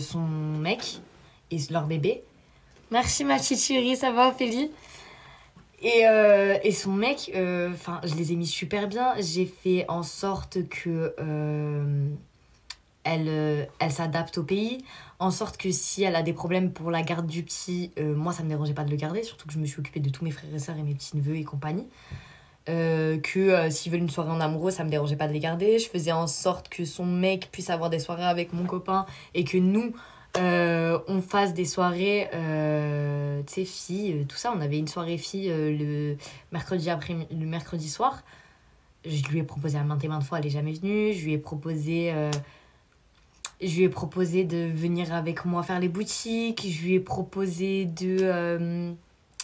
son mec et leur bébé. Merci ma petite chérie, ça va Ophélie? Et son mec, je les ai mis super bien. J'ai fait en sorte que elle s'adapte au pays, en sorte que si elle a des problèmes pour la garde du petit, moi ça me dérangeait pas de le garder, surtout que je me suis occupée de tous mes frères et sœurs et mes petits-neveux et compagnie. S'ils veulent une soirée en amoureux, ça me dérangeait pas de les garder. Je faisais en sorte que son mec puisse avoir des soirées avec mon copain et que nous, on fasse des soirées, tu sais, filles, tout ça. On avait une soirée filles le mercredi soir. Je lui ai proposé à maintes et maintes fois, elle est jamais venue. Je lui ai proposé de venir avec moi faire les boutiques. Je lui ai proposé de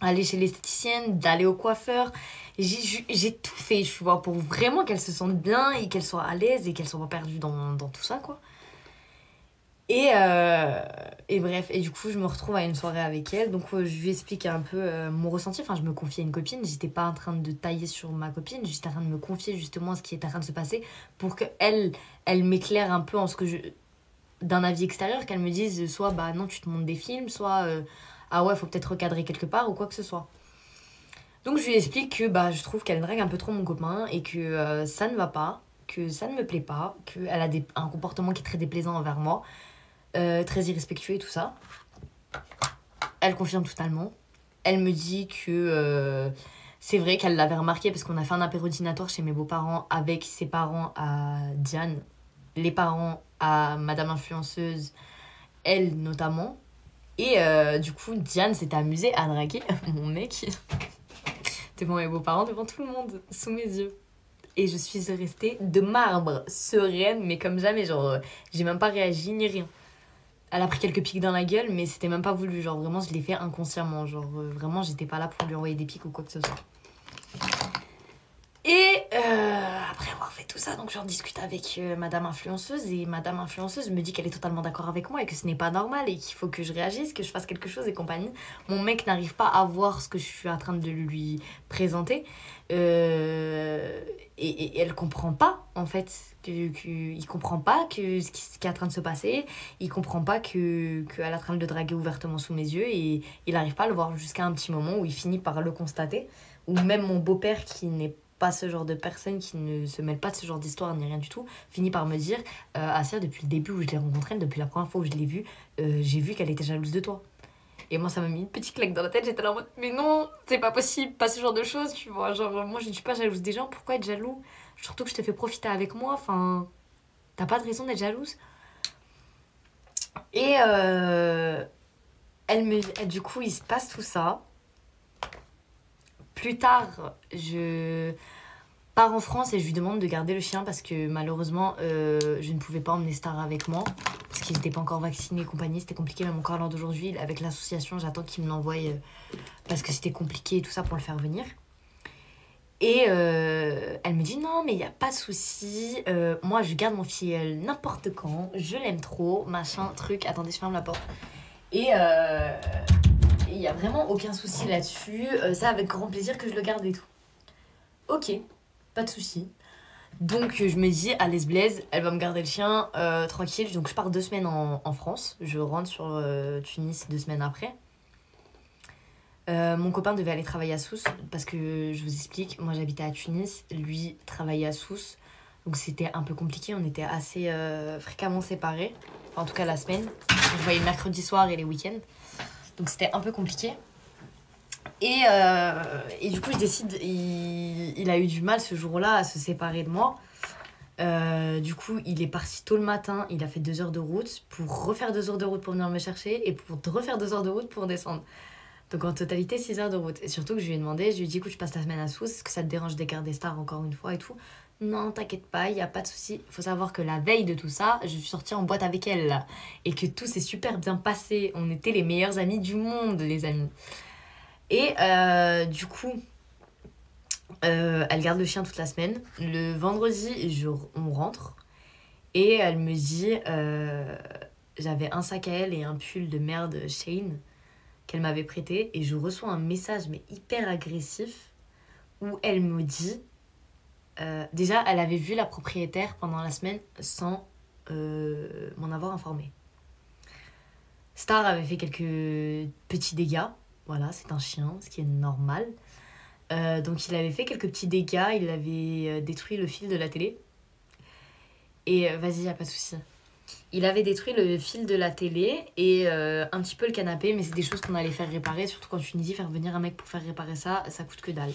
aller chez l'esthéticienne, d'aller au coiffeur. J'ai tout fait, tu vois, pour vraiment qu'elle se sente bien et qu'elle soit à l'aise et qu'elle soit pas perdue dans tout ça, quoi. Et bref, et du coup, je me retrouve à une soirée avec elle. Donc, je lui explique un peu mon ressenti. Enfin, je me confie à une copine. J'étais pas en train de tailler sur ma copine. J'étais en train de me confier justement ce qui est en train de se passer pour qu'elle elle m'éclaire un peu en ce que d'un avis extérieur, qu'elle me dise soit bah non, tu te montres des films, soit ah ouais, faut peut-être recadrer quelque part ou quoi que ce soit. Donc je lui explique que bah, je trouve qu'elle drague un peu trop mon copain et que ça ne va pas, que ça ne me plaît pas, qu'elle a un comportement qui est très déplaisant envers moi, très irrespectueux et tout ça. Elle confirme totalement. Elle me dit que c'est vrai qu'elle l'avait remarqué parce qu'on a fait un apéro dînatoire chez mes beaux-parents avec ses parents à Diane, les parents à Madame Influenceuse, elle notamment. Et du coup, Diane s'était amusée à draguer mon mec devant mes beaux-parents, devant tout le monde, sous mes yeux. Et je suis restée de marbre, sereine, mais comme jamais, genre, j'ai même pas réagi ni rien. Elle a pris quelques pics dans la gueule, mais c'était même pas voulu, genre, vraiment, je l'ai fait inconsciemment, genre, vraiment, j'étais pas là pour lui envoyer des pics ou quoi que ce soit. Et après avoir fait tout ça, donc j'en discute avec Madame Influenceuse et Madame Influenceuse me dit qu'elle est totalement d'accord avec moi et que ce n'est pas normal et qu'il faut que je réagisse, que je fasse quelque chose et compagnie. Mon mec n'arrive pas à voir ce que je suis en train de lui présenter et elle comprend pas en fait, il comprend pas que ce qui est en train de se passer, il comprend pas qu'elle est en train de le draguer ouvertement sous mes yeux et il n'arrive pas à le voir jusqu'à un petit moment où il finit par le constater, ou même mon beau-père qui n'est pas ce genre de personne, qui ne se mêle pas de ce genre d'histoire ni rien du tout, finit par me dire Assia, depuis le début où je l'ai rencontrée, depuis la première fois où je l'ai vue, j'ai vu qu'elle était jalouse de toi. Et moi, ça m'a mis une petite claque dans la tête. J'étais là en mode mais non, c'est pas possible, pas ce genre de choses, tu vois. Genre, moi, je ne suis pas jalouse des gens, pourquoi être jaloux? Surtout que je te fais profiter avec moi, enfin, t'as pas de raison d'être jalouse. Et du coup, il se passe tout ça. Plus tard, je pars en France et je lui demande de garder le chien parce que malheureusement, je ne pouvais pas emmener Star avec moi parce qu'il n'était pas encore vacciné et compagnie. C'était compliqué, même encore à l'heure d'aujourd'hui. Avec l'association, j'attends qu'il me l'envoie parce que c'était compliqué et tout ça pour le faire venir. Et elle me dit non, mais il n'y a pas de souci. Moi, je garde mon filleul n'importe quand. Je l'aime trop, machin, truc. Attendez, je ferme la porte. Et il n'y a vraiment aucun souci là-dessus. Ça, avec grand plaisir que je le garde et tout. Ok, pas de souci. Donc je me dis, allez se blaise, elle va me garder le chien, tranquille. Donc je pars 2 semaines en France. Je rentre sur Tunis 2 semaines après. Mon copain devait aller travailler à Sousse parce que je vous explique, moi j'habitais à Tunis, lui travaillait à Sousse. Donc c'était un peu compliqué, on était assez fréquemment séparés. Enfin, en tout cas la semaine. Je voyais le mercredi soir et les week-ends. Donc c'était un peu compliqué. Et du coup, je décide, il a eu du mal ce jour-là à se séparer de moi. Du coup, il est parti tôt le matin, il a fait 2 heures de route pour refaire 2 heures de route pour venir me chercher et pour refaire 2 heures de route pour descendre. Donc en totalité, 6 heures de route. Et surtout que je lui ai demandé, je lui ai dit, écoute, je passe la semaine à Sousse, est-ce que ça te dérange de garder Star encore une fois et tout? Non, t'inquiète pas, il n'y a pas de souci. Il faut savoir que la veille de tout ça, je suis sortie en boîte avec elle là, et que tout s'est super bien passé. On était les meilleurs amis du monde, les amis. Et du coup, elle garde le chien toute la semaine. Le vendredi, on rentre. Et elle me dit, j'avais un sac à elle et un pull de merde Shane qu'elle m'avait prêté. Et je reçois un message, mais hyper agressif, où elle me dit... déjà, elle avait vu la propriétaire pendant la semaine sans m'en avoir informé. Star avait fait quelques petits dégâts. Voilà, c'est un chien, ce qui est normal. Donc il avait fait quelques petits dégâts, il avait détruit le fil de la télé. Et vas-y, y a pas de souci. Il avait détruit le fil de la télé et un petit peu le canapé, mais c'est des choses qu'on allait faire réparer, surtout qu'en Tunisie, faire venir un mec pour faire réparer ça, ça coûte que dalle.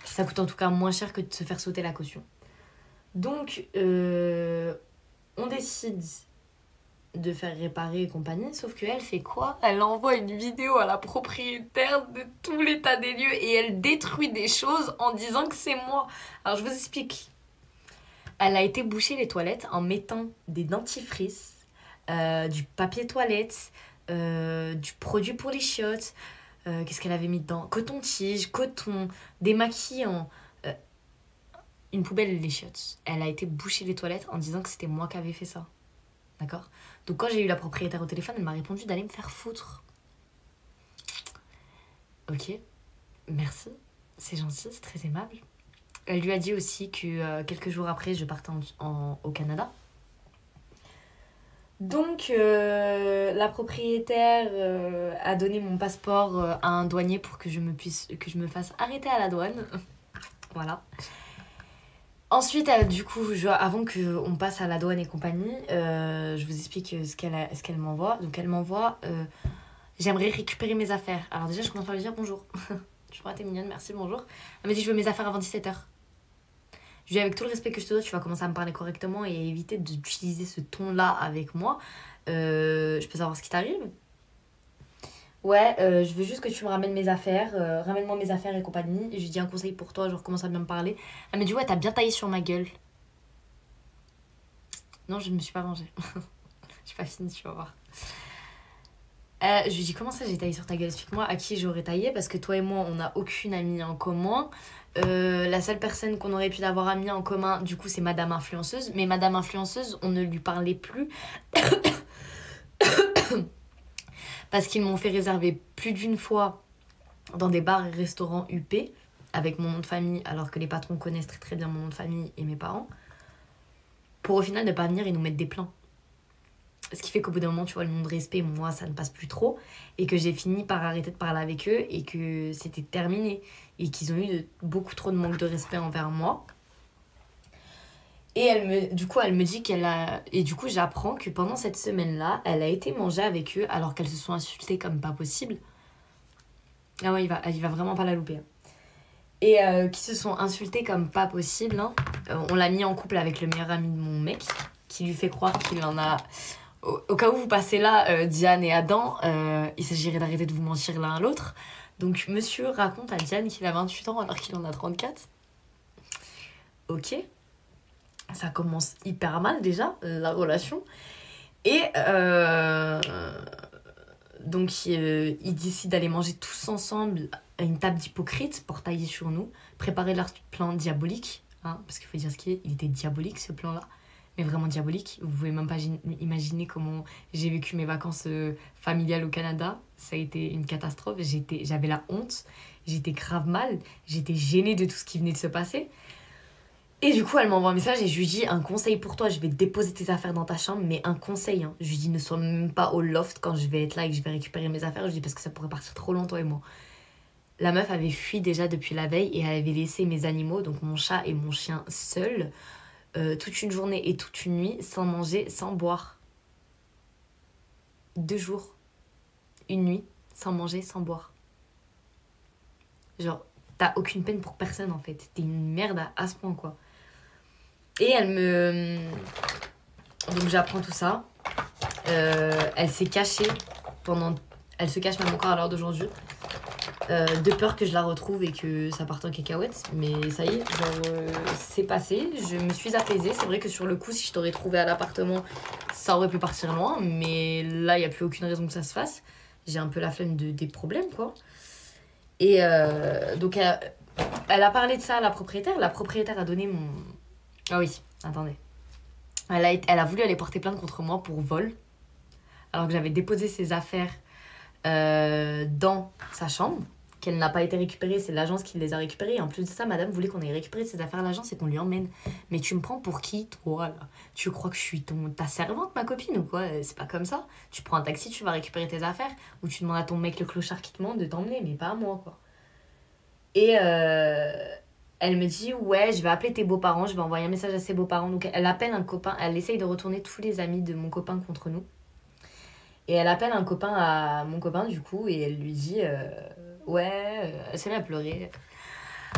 Ça coûte en tout cas moins cher que de se faire sauter la caution. Donc, on décide de faire réparer et compagnie, sauf qu'elle fait quoi? Elle envoie une vidéo à la propriétaire de tout l'état des lieux et elle détruit des choses en disant que c'est moi. Alors, je vous explique. Elle a été boucher les toilettes en mettant des dentifrices, du papier toilette, du produit pour les chiottes. Qu'est-ce qu'elle avait mis dedans? Coton-tige, coton, démaquillant, une poubelle et les chiottes. Elle a été boucher les toilettes en disant que c'était moi qui avais fait ça. D'accord? Donc quand j'ai eu la propriétaire au téléphone, elle m'a répondu d'aller me faire foutre. Ok, merci, c'est gentil, c'est très aimable. Elle lui a dit aussi que quelques jours après, je partais au Canada. Donc, la propriétaire a donné mon passeport à un douanier pour que je me fasse arrêter à la douane. Voilà. Ensuite, du coup, avant qu'on passe à la douane et compagnie, je vous explique ce qu'elle m'envoie. Donc, elle m'envoie j'aimerais récupérer mes affaires. Alors, déjà, je commence par lui dire bonjour. Je crois que t'es mignonne, merci, bonjour. Elle me dit je veux mes affaires avant 17h. Je lui dis avec tout le respect que je te dois, tu vas commencer à me parler correctement et éviter d'utiliser ce ton-là avec moi. Je peux savoir ce qui t'arrive? Ouais, je veux juste que tu me ramènes mes affaires. Ramène-moi mes affaires et compagnie. Et je lui dis un conseil pour toi, je recommence à bien me parler. Elle me dit ouais, t'as bien taillé sur ma gueule. Non, je ne me suis pas rangée. Je suis pas finie, tu vas voir. Je lui dis comment ça j'ai taillé sur ta gueule? Explique-moi à qui j'aurais taillé parce que toi et moi on n'a aucune amie en commun. La seule personne qu'on aurait pu avoir amie en commun du coup c'est Madame Influenceuse, mais Madame Influenceuse on ne lui parlait plus parce qu'ils m'ont fait réserver plus d'une fois dans des bars et restaurants UP avec mon nom de famille alors que les patrons connaissent très très bien mon nom de famille et mes parents pour au final ne pas venir et nous mettre des plans. Ce qui fait qu'au bout d'un moment, tu vois, le monde respect, moi, ça ne passe plus trop. Et que j'ai fini par arrêter de parler avec eux et que c'était terminé. Et qu'ils ont eu beaucoup trop de manque de respect envers moi. Et du coup, elle me dit qu'elle a... Et du coup, j'apprends que pendant cette semaine-là, elle a été manger avec eux alors qu'elles se sont insultées comme pas possible. Ah ouais, il va vraiment pas la louper. Et qui se sont insultées comme pas possible. Hein. On l'a mis en couple avec le meilleur ami de mon mec, qui lui fait croire qu'il en a... Au cas où vous passez là, Diane et Adam, il s'agirait d'arrêter de vous mentir l'un à l'autre. Donc, monsieur raconte à Diane qu'il a 28 ans alors qu'il en a 34. Ok. Ça commence hyper mal déjà, la relation. Et donc, ils décident d'aller manger tous ensemble à une table d'hypocrites pour tailler sur nous, préparer leur plan diabolique. Hein, parce qu'il faut dire ce qu'il est, il était diabolique ce plan-là. Mais vraiment diabolique. Vous pouvez même pas imaginer comment j'ai vécu mes vacances familiales au Canada. Ça a été une catastrophe. J'avais la honte. J'étais grave mal. J'étais gênée de tout ce qui venait de se passer. Et du coup, elle m'envoie un message et je lui dis un conseil pour toi. Je vais déposer tes affaires dans ta chambre, mais un conseil. Hein. Je lui dis ne sois même pas au loft quand je vais être là et que je vais récupérer mes affaires. Je lui dis parce que ça pourrait partir trop loin, toi et moi. La meuf avait fui déjà depuis la veille et elle avait laissé mes animaux, donc mon chat et mon chien, seuls. Toute une journée et toute une nuit sans manger, sans boire. 2 jours, une nuit, sans manger, sans boire. Genre, t'as aucune peine pour personne en fait. T'es une merde à ce point quoi. Et donc j'apprends tout ça. Elle s'est cachée pendant... Elle se cache même encore à l'heure d'aujourd'hui. De peur que je la retrouve et que ça parte en cacahuète. Mais ça y est, c'est passé. Je me suis apaisée. C'est vrai que sur le coup, si je t'aurais trouvé à l'appartement, ça aurait pu partir loin. Mais là, il n'y a plus aucune raison que ça se fasse. J'ai un peu la flemme des problèmes, quoi. Et donc, elle a parlé de ça à la propriétaire. La propriétaire a donné mon... Ah oui, attendez. Elle a voulu aller porter plainte contre moi pour vol. Alors que j'avais déposé ses affaires dans sa chambre, qu'elle n'a pas été récupérée, c'est l'agence qui les a récupérées. Et en plus de ça, madame voulait qu'on ait récupéré ses affaires à l'agence et qu'on lui emmène. Mais tu me prends pour qui, toi, là? Tu crois que je suis ta servante, ma copine, ou quoi? C'est pas comme ça. Tu prends un taxi, tu vas récupérer tes affaires. Ou tu demandes à ton mec, le clochard, qui te demande de t'emmener, mais pas à moi, quoi. Et elle me dit, ouais, je vais appeler tes beaux-parents, je vais envoyer un message à ses beaux-parents. Donc elle appelle un copain, elle essaye de retourner tous les amis de mon copain contre nous. Et elle appelle un copain à mon copain, du coup, et elle lui dit, ouais, elle s'est mise à pleurer.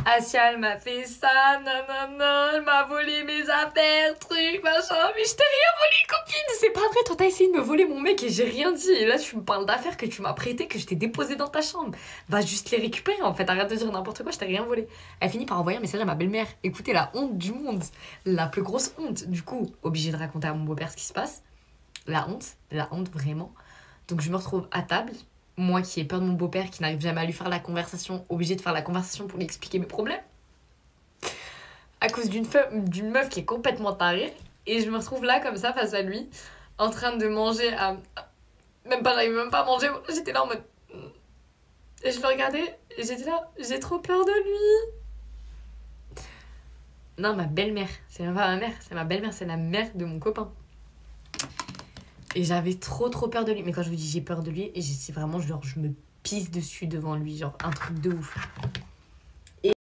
Asia, elle m'a fait ça, nanana, elle m'a volé mes affaires, truc, machin, mais je t'ai rien volé, copine, c'est pas vrai, toi t'as essayé de me voler mon mec et j'ai rien dit, et là tu me parles d'affaires que tu m'as prêtées, que je t'ai déposées dans ta chambre, va juste les récupérer en fait, arrête de dire n'importe quoi, je t'ai rien volé. Elle finit par envoyer un message à ma belle-mère, écoutez, la honte du monde, la plus grosse honte, du coup, obligée de raconter à mon beau-père ce qui se passe, la honte vraiment, donc je me retrouve à table, moi qui ai peur de mon beau-père, qui n'arrive jamais à lui faire la conversation, obligée de faire la conversation pour lui expliquer mes problèmes, à cause d'une meuf qui est complètement tarée, et je me retrouve là comme ça face à lui, en train de manger j'arrivais même pas à manger, j'étais là en mode... Et je le regardais, et j'étais là, j'ai trop peur de lui. Non, ma belle-mère, c'est même pas ma mère, c'est ma belle-mère, c'est la mère de mon copain. Et j'avais trop peur de lui. Mais quand je vous dis j'ai peur de lui, et c'est vraiment genre je me pisse dessus devant lui, genre un truc de ouf.